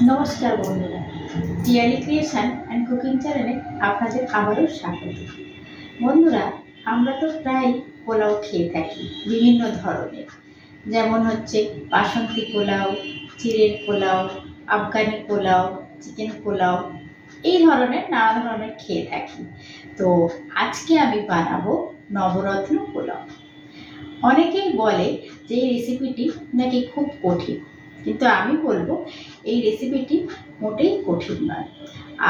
নমস্কার বন্ধুরা, টিয়ালি creation and cooking চ্যানেলে আপনাদের আবারও স্বাগত। বন্ধুরা, আমরা তো প্রায় পোলাও খেয়ে থাকি বিভিন্ন ধরনের, যেমন হচ্ছে বাসন্তী পোলাও, চিড়ের পোলাও, আফগানি পোলাও, চিকেন পোলাও, এই ধরনের নানা ধরনের খেয়ে থাকি। তো আজকে আমি বানাবো নবরত্ন পোলাও। অনেকেই বলে যে এই রেসিপিটি নাকি খুব কঠিন, কিন্তু আমি বলবো এই রেসিপিটি মোটেই কঠিন নয়।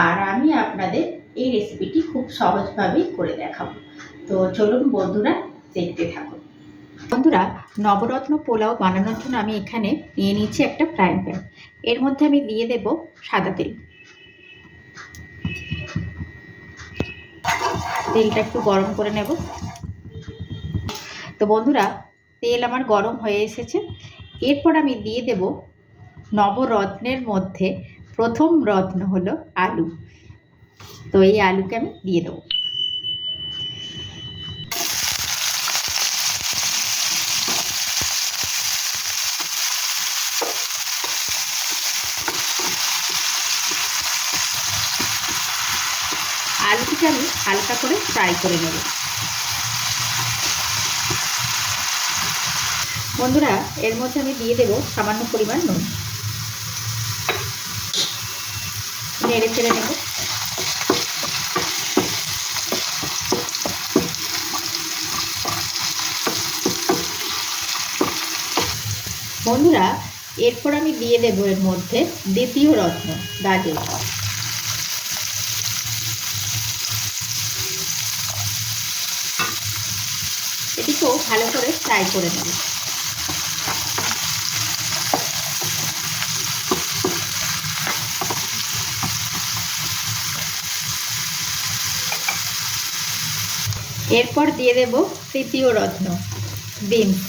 আর আমি আপনাদের এই রেসিপিটি খুব সহজভাবেই করে দেখাবো। তো চলুন বন্ধুরা, দেখতে থাকুন। বন্ধুরা, নবরত্ন পোলাও বানানোর জন্য আমি এখানে নিয়ে নিচ্ছি একটা ফ্রাইং প্যান। এর মধ্যে আমি দিয়ে দেব সাদা তেল। তেলটা একটু গরম করে নেব। তো বন্ধুরা, তেল আমার গরম হয়ে এসেছে। এরপর আমি দিয়ে দেব নবরত্নের মধ্যে প্রথম রত্ন হলো আলু। তো এই আলুকে আমি দিয়ে দেবো। আলুটিকে আমি হালকা করে ফ্রাই করে নেব। বন্ধুরা, এর মধ্যে আমি দিয়ে দেব সামান্য পরিমাণ নুন। নেড়ে চেড়ে নেব। বন্ধুরা, এরপর আমি দিয়ে দেব এর মধ্যে দ্বিতীয় রত্ন দারচিনি। এটিকেও ভালো করে ফ্রাই করে নেব। এরপর দিয়ে দেব তৃতীয় রত্ন বিনস।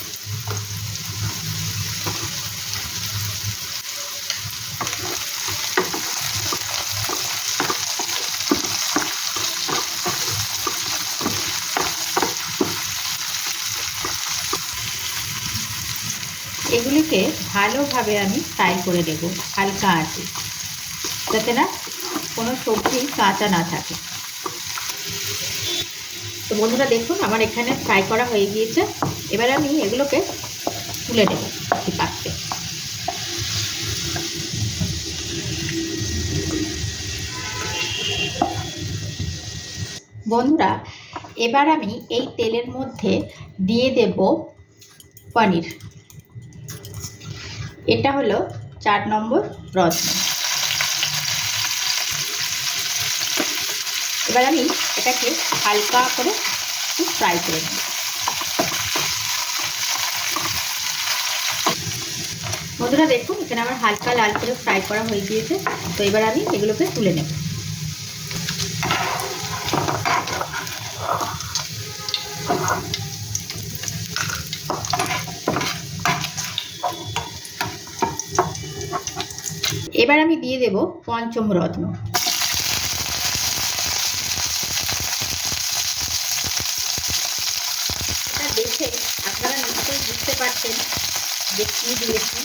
এগুলিকে ভালোভাবে আমি ফ্রাই করে দেব হালকা আঁচে, যাতে না কোনো সবজি কাঁচা না থাকে। তো বন্ধুরা, দেখুন আমার এখানে ফ্রাই করা হয়ে গিয়েছে। এবার আমি এগুলোকে তুলে নেব একটি পাত্রে। বন্ধুরা, এবার আমি এই তেলের মধ্যে দিয়ে দেব পনির। এটা হলো 4 নম্বর রত্ন। এবার আমি এটাকে হালকা করে একটু ফ্রাই করে নেব। বন্ধুরা, দেখুন এখানে আমার হালকা লাল করে ফ্রাই করা হয়ে গিয়েছে। তো এবার আমি এগুলোকে তুলে নেব। এবার আমি দিয়ে দেব পঞ্চম রত্ন। এটা দেখে আপনারা নিশ্চয়ই বুঝতে পারছেন যে কী দিয়েছি,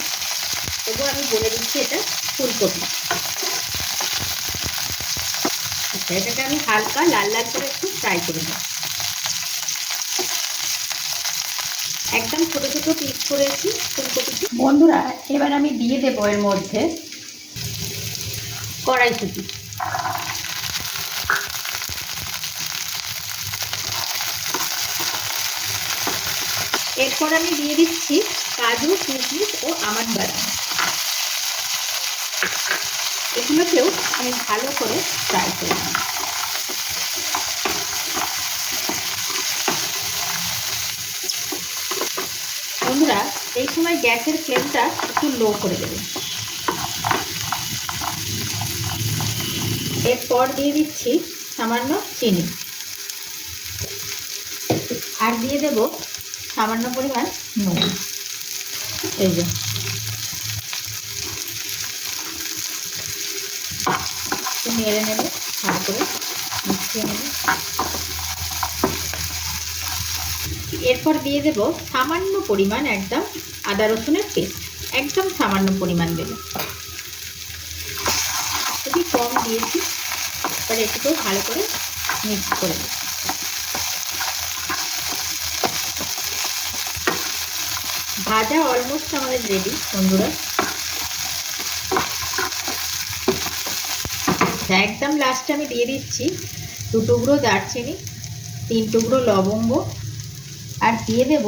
তবুও আমি বলে দিচ্ছি এটা ফুলকপি। আচ্ছা, এটাকে আমি হালকা লাল লাল করে একটু ফ্রাই করে নেব। একদম ছোটো ছোটো পিস করেছি ফুলকপিটি। বন্ধুরা, এবার আমি দিয়ে দেবো এর মধ্যে কড়াইশুঁটি। এরপর আমি দিয়ে দিচ্ছি কাজু, কিশমিশ ও আমন্ড বাদাম। এগুলোকেও আমি ভালো করে ফ্রাই করে নেব। বন্ধুরা, এই সময় গ্যাসের ফ্লেমটা একটু লো করে দেবেন। এরপর দিয়ে দিচ্ছি সামান্য চিনি, আর দিয়ে দেব সামান্য পরিমাণ নুন। এই যে নেড়ে নেব, ভালো করে মিশিয়ে নেব। এরপর দিয়ে দেব সামান্য পরিমাণ একদম আদা রসুনের পেস্ট, একদম সামান্য পরিমাণ দেব। কম দিয়েছি, এবার একটু ভালো করে মিক্স করে দেব। ভাজা অলমোস্ট আমাদের রেডি বন্ধুরা। একদম লাস্টে আমি দিয়ে দিচ্ছি 2 টুকরো দারচিনি, 3 টুকরো লবঙ্গ, আর দিয়ে দেব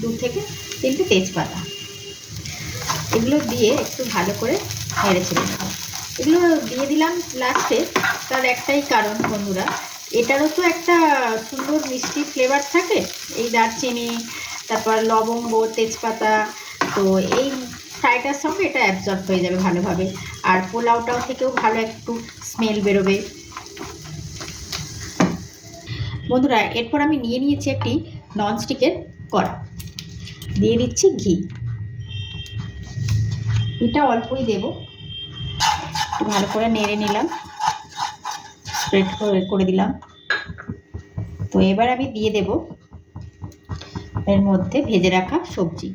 2 থেকে 3টে তেজপাতা। এগুলো দিয়ে একটু ভালো করে নেড়ে ছেড়ে নেব। এগুলো দিয়ে দিলাম লাস্টে, তার একটাই কারণ বন্ধুরা, এটারও তো একটা সুন্দর মিষ্টি ফ্লেভার থাকে, এই দারচিনি, তারপর লবঙ্গ, তেজপাতা, তো এই ফ্রাইটার সঙ্গে এটা অ্যাবজর্ব হয়ে যাবে ভালোভাবে, আর পোলাওটাও থেকেও ভালো একটু স্মেল বেরোবে। বন্ধুরা এরপর আমি নিয়ে নিয়েছি একটি ননস্টিকের কড়া, দিয়ে দিচ্ছি ঘি। ঘিটা অল্পই দেব, ভালো করে নেড়ে নিলাম, স্প্রেড করে দিলাম। তো এবার আমি দিয়ে দেব এর মধ্যে ভেজে রাখা সবজি,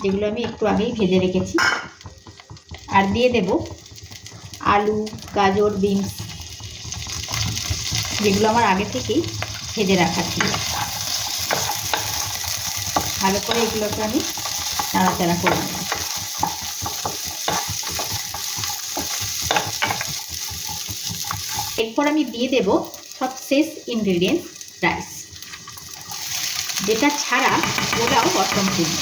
যেগুলো আমি একটু আগেই ভেজে রেখেছি, আর দিয়ে দেব আলু, গাজর, বিনস, যেগুলো আমার আগে থেকেই ভেজে রাখা ছিল। ভালো করে এগুলোকে আমি নাড়াচাড়া করে নেব। এরপর আমি দিয়ে দেব সব শেষ ইনগ্রেডিয়েন্ট, রাইস, যেটা ছাড়া পোলাও অসম্পূর্ণ।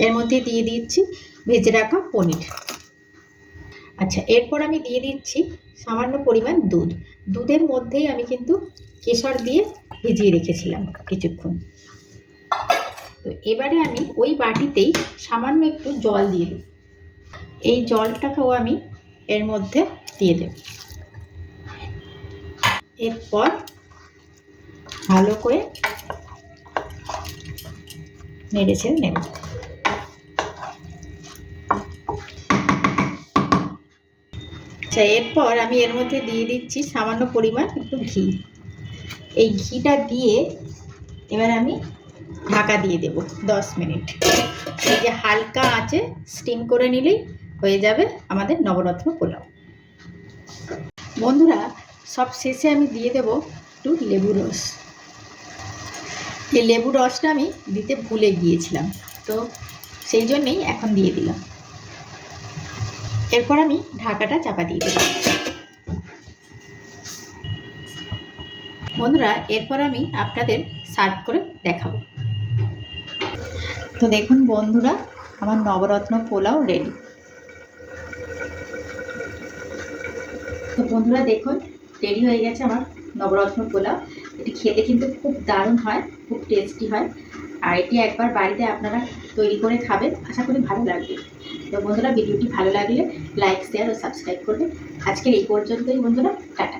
এর মধ্যে দিয়ে দিচ্ছি ভেজে রাখা পনির। আচ্ছা, এরপর আমি দিয়ে দিচ্ছি সামান্য পরিমাণ দুধ। দুধের মধ্যেই আমি কিন্তু কেশর দিয়ে ভিজিয়ে রেখেছিলাম কিছুক্ষণ। তো এবারে আমি ওই বাটিতেই সামান্য একটু জল দিয়ে দেব। এই জলটাকেও আমি এর মধ্যে দিয়ে দেব। এরপর ভালো করে নেড়ে ছেড়ে নেব। আচ্ছা, এরপর আমি এর মধ্যে দিয়ে দিচ্ছি সামান্য পরিমাণ একটু ঘি। এই ঘিটা দিয়ে এবার আমি ঢাকা দিয়ে দেব 10 মিনিট। এই যে হালকা আঁচে স্টিম করে নিলেই হয়ে যাবে আমাদের নবরত্ন পোলাও। বন্ধুরা সব শেষে আমি দিয়ে দেব একটু লেবু রস। এই লেবু রসটা আমি দিতে ভুলে গিয়েছিলাম, তো সেই জন্যেই এখন দিয়ে দিলাম। এরপর আমি ঢাকাটা চাপা দিয়ে দেব। বন্ধুরা এরপর আমি আপনাদের সার্ভ করে দেখাবো। তো দেখুন বন্ধুরা, আমার নবরত্ন পোলাও রেডি। তো বন্ধুরা দেখুন, রেডি হয়ে গেছে আমার নবরত্ন পোলাও। এটি খেতে কিন্তু খুব দারুণ হয়, খুব টেস্টি হয়, আর এটি একবার বাড়িতে আপনারা তৈরি করে খাবেন, আশা করি ভালো লাগবে। তো বন্ধুরা ভিডিওটি ভালো লাগলে লাইক, শেয়ার ও সাবস্ক্রাইব করবেন। আজকের এই পর্যন্তই বন্ধুরা, টাটা।